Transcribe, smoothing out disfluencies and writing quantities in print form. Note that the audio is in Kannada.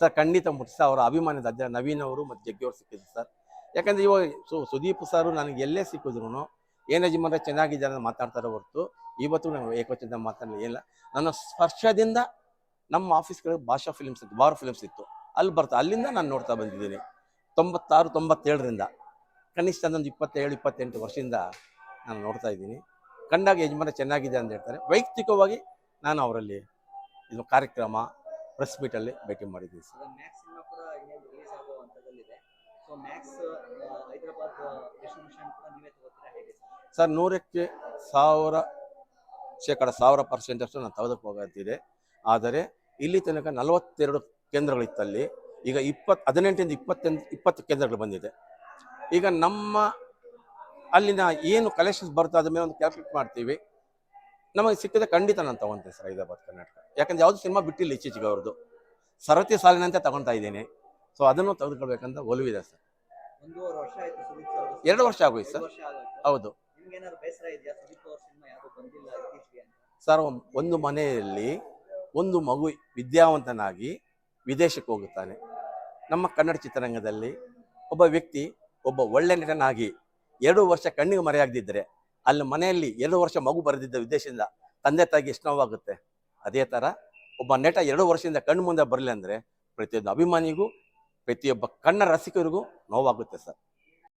ಸರ್ ಖಂಡಿತ ಮುಟ್ಟಿಸ ಅವರ ಅಭಿಮಾನದ ಅಜ್ಜ ನವೀನ್ ಅವರು ಮತ್ತು ಜಗ್ಗಿ ಅವರು ಸಿಕ್ಕಿದ್ರು ಸರ್. ಯಾಕಂದರೆ ಇವಾಗ ಸುದೀಪ್ ಸರ್ ನನಗೆ ಎಲ್ಲೇ ಸಿಕ್ಕಿದ್ರು ಏನು ಯಜಮಾನ್ರೆ ಚೆನ್ನಾಗಿದ್ದಾರೆ ಅಂತ ಮಾತಾಡ್ತಾರೆ ಹೊರತು ಇವತ್ತು ನಾವು ಏಕವಚನದಿಂದ ಮಾತಾಡಲಿ ಇಲ್ಲ. ನನ್ನ ಸ್ಪರ್ಶದಿಂದ ನಮ್ಮ ಆಫೀಸ್ಗಳು ಭಾಷಾ ಫಿಲ್ಮ್ಸ್ ಇತ್ತು, ಬಾರ್ ಫಿಲ್ಮ್ಸ್ ಇತ್ತು, ಅಲ್ಲಿ ಅಲ್ಲಿಂದ ನಾನು ನೋಡ್ತಾ ಬಂದಿದ್ದೀನಿ 96 97ರಿಂದ ಕನಿಷ್ಠ ಒಂದು 27 28 ವರ್ಷದಿಂದ ನಾನು ನೋಡ್ತಾ ಇದ್ದೀನಿ. ಕಂಡಾಗ ಯಜಮಾನ ಚೆನ್ನಾಗಿದೆ ಅಂತ ಹೇಳ್ತಾರೆ. ವೈಯಕ್ತಿಕವಾಗಿ ನಾನು ಅವರಲ್ಲಿ ಇದು ಕಾರ್ಯಕ್ರಮ ಪ್ರೆಸ್ ಮೀಟಲ್ಲಿ ಭೇಟಿ ಮಾಡಿದ್ದೀನಿ ಸರ್. ಮ್ಯಾಕ್ಸ್ ಸಿನಿಮಾ ಕೂಡ ಇನ್ನೇನು ರಿಲೀಸ್ ಆಗೋ ಹಂತದಲ್ಲಿದೆ. ಸೊ ಮ್ಯಾಕ್ಸ್ ಹೈದರಾಬಾದ್ ಡಿಸ್ಟ್ರಿಬ್ಯೂಷನ್ ಕೂಡ ನೀವೇ ತಗೋತೀರಾ ಹೇಗೆ ಸರ್? 100ಕ್ಕೆ 1000% ಅಷ್ಟು ನಾನು ತೆಗೆದುಕೊಂಡು ಹೋಗುತ್ತಿದೆ. ಆದರೆ ಇಲ್ಲಿ ತನಕ 42 ಕೇಂದ್ರಗಳಿತ್ತಲ್ಲಿ, ಈಗ 18ರಿಂದ 20 ಕೇಂದ್ರಗಳು ಬಂದಿದೆ. ಈಗ ನಮ್ಮ ಅಲ್ಲಿನ ಏನು ಕಲೆಕ್ಷನ್ಸ್ ಬರುತ್ತೆ ಅದ್ರ ಮೇಲೆ ಒಂದು ಕ್ಯಾಲ್ಕುಲೇಟ್ ಮಾಡ್ತೀವಿ. ನಮಗೆ ಸಿಕ್ಕಿದೆ ಖಂಡಿತ ನಾನು ತೊಗೊತೀನಿ ಸರ್ ಹೈದರಾಬಾದ್ ಕರ್ನಾಟಕ. ಯಾಕಂದ್ರೆ ಯಾವುದು ಸಿನಿಮಾ ಬಿಟ್ಟಿಲ್ಲ ಇತ್ತೀಚೆಗೆ ಅವ್ರದ್ದು, ಸರತಿ ಸಾಲಿನಂತೆ ತಗೊತಾ ಇದ್ದೀನಿ. ಸೊ ಅದನ್ನು ತೆಗೆದುಕೊಳ್ಬೇಕಂತ ಒಲವಿದೆ ಸರ್. 1.5 ವರ್ಷ ಆಯ್ತು ಸುದೀಪ್ ಸರ್. 2 ವರ್ಷ ಆಗೋಯ್ತು ಸರ್. ಹೌದು. ನಿಮ್ಗೇನಾದ್ರು ಬೇಸರ ಇದೆಯಾ ಸುದೀಪ್ ಅವ್ರ ಸಿನಿಮಾ ಯಾವುದು ಬಂದಿಲ್ಲ ಇತ್ತೀಚೆಗೆ ಅಂತ? ಸರ್, ಒಂದು ಮನೆಯಲ್ಲಿ ಒಂದು ಮಗು ವಿದ್ಯಾವಂತನಾಗಿ ವಿದೇಶಕ್ಕೆ ಹೋಗುತ್ತಾನೆ. ನಮ್ಮ ಕನ್ನಡ ಚಿತ್ರರಂಗದಲ್ಲಿ ಒಬ್ಬ ವ್ಯಕ್ತಿ ಒಬ್ಬ ಒಳ್ಳೆ ನಟನಾಗಿ 2 ವರ್ಷ ಕಣ್ಣಿಗೆ ಮರೆಯಾಗದಿದ್ದರೆ ಅಲ್ಲಿ ಮನೆಯಲ್ಲಿ 2 ವರ್ಷ ಮಗು ಬರೆದಿದ್ದ ವಿದೇಶದಿಂದ ತಂದೆ ತಾಯಿಗೆ ಎಷ್ಟು ನೋವಾಗುತ್ತೆ. ಅದೇ ಥರ ಒಬ್ಬ ನಟ 2 ವರ್ಷದಿಂದ ಕಣ್ಣು ಮುಂದೆ ಬರಲಿ ಅಂದರೆ ಪ್ರತಿಯೊಂದು ಅಭಿಮಾನಿಗೂ ಪ್ರತಿಯೊಬ್ಬ ಕನ್ನಡ ರಸಿಕರಿಗೂ ನೋವಾಗುತ್ತೆ ಸರ್.